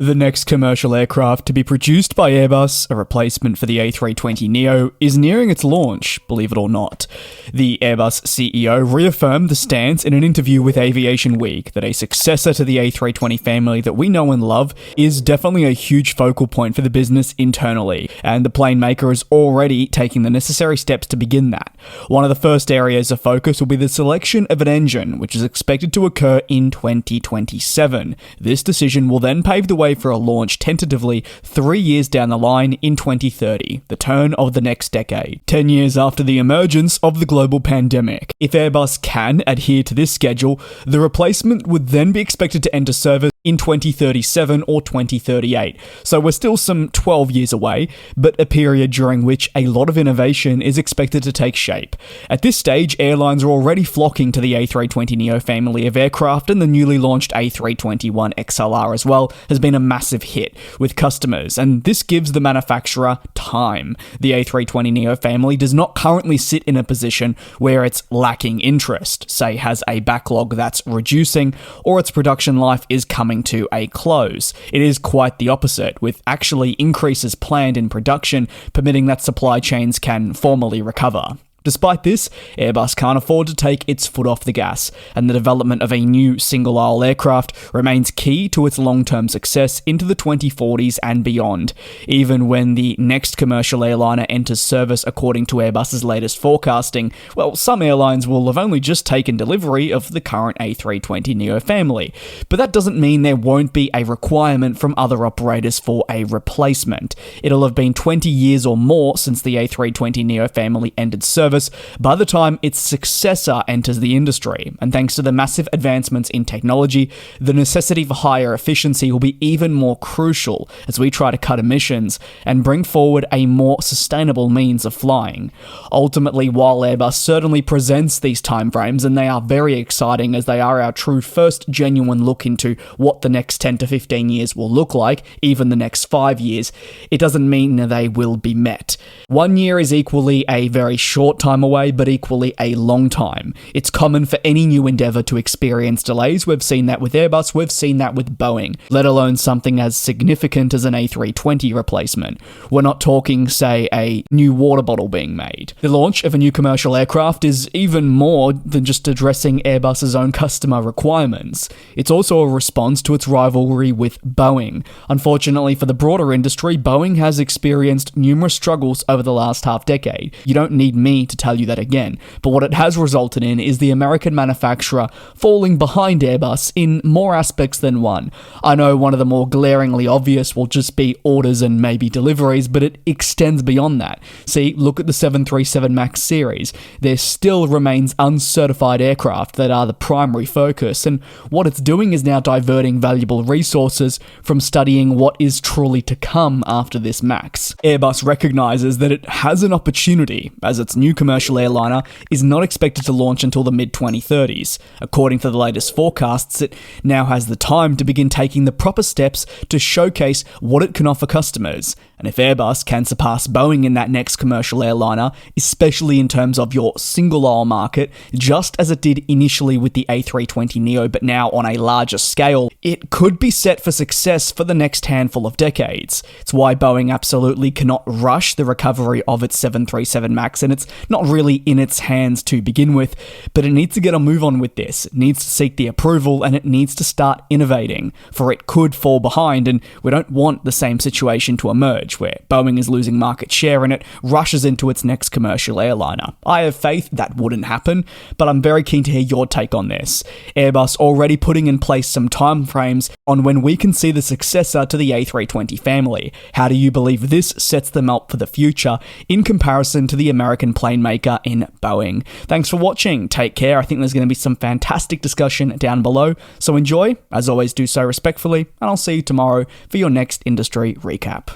The next commercial aircraft to be produced by Airbus, a replacement for the A320neo, is nearing its launch, believe it or not. The Airbus CEO reaffirmed the stance in an interview with Aviation Week that a successor to the A320 family that we know and love is definitely a huge focal point for the business internally, and the plane maker is already taking the necessary steps to begin that. One of the first areas of focus will be the selection of an engine, which is expected to occur in 2027. This decision will then pave the way for a launch tentatively 3 years down the line in 2030, the turn of the next decade, 10 years after the emergence of the global pandemic. If Airbus can adhere to this schedule, the replacement would then be expected to enter service in 2037 or 2038. So we're still some 12 years away, but a period during which a lot of innovation is expected to take shape. At this stage, airlines are already flocking to the A320neo family of aircraft, and the newly launched A321XLR as well has been a massive hit with customers, and this gives the manufacturer time. The A320neo family does not currently sit in a position where it's lacking interest, say has a backlog that's reducing, or its production life is coming to a close. It is quite the opposite, with actually increases planned in production, permitting that supply chains can formally recover. Despite this, Airbus can't afford to take its foot off the gas, and the development of a new single-aisle aircraft remains key to its long-term success into the 2040s and beyond. Even when the next commercial airliner enters service according to Airbus's latest forecasting, well, some airlines will have only just taken delivery of the current A320neo family. But that doesn't mean there won't be a requirement from other operators for a replacement. It'll have been 20 years or more since the A320neo family entered service by the time its successor enters the industry, and thanks to the massive advancements in technology, the necessity for higher efficiency will be even more crucial as we try to cut emissions and bring forward a more sustainable means of flying. Ultimately, while Airbus certainly presents these timeframes, and they are very exciting as they are our true first genuine look into what the next 10 to 15 years will look like, even the next 5 years, it doesn't mean they will be met. 1 year is equally a very short time away, but equally a long time. It's common for any new endeavour to experience delays. We've seen that with Airbus, we've seen that with Boeing, let alone something as significant as an A320 replacement. We're not talking, say, a new water bottle being made. The launch of a new commercial aircraft is even more than just addressing Airbus's own customer requirements. It's also a response to its rivalry with Boeing. Unfortunately for the broader industry, Boeing has experienced numerous struggles over the last half decade. You don't need me to tell you that again, but what it has resulted in is the American manufacturer falling behind Airbus in more aspects than one. I know one of the more glaringly obvious will just be orders and maybe deliveries, but it extends beyond that. See, look at the 737 MAX series. There still remains uncertified aircraft that are the primary focus, and what it's doing is now diverting valuable resources from studying what is truly to come after this MAX. Airbus recognizes that it has an opportunity, as its new commercial airliner is not expected to launch until the mid-2030s. According to the latest forecasts, it now has the time to begin taking the proper steps to showcase what it can offer customers. And if Airbus can surpass Boeing in that next commercial airliner, especially in terms of your single-aisle market, just as it did initially with the A320neo, but now on a larger scale, it could be set for success for the next handful of decades. It's why Boeing absolutely cannot rush the recovery of its 737 MAX, and it's not really in its hands to begin with, but it needs to get a move on with this. It needs to seek the approval, and it needs to start innovating, for it could fall behind, and we don't want the same situation to emerge, where Boeing is losing market share and it rushes into its next commercial airliner. I have faith that wouldn't happen, but I'm very keen to hear your take on this. Airbus already putting in place some timeframes on when we can see the successor to the A320 family. How do you believe this sets them up for the future in comparison to the American plane maker in Boeing? Thanks for watching. Take care. I think there's going to be some fantastic discussion down below, so enjoy. As always, do so respectfully, and I'll see you tomorrow for your next industry recap.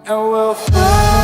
And we'll fly.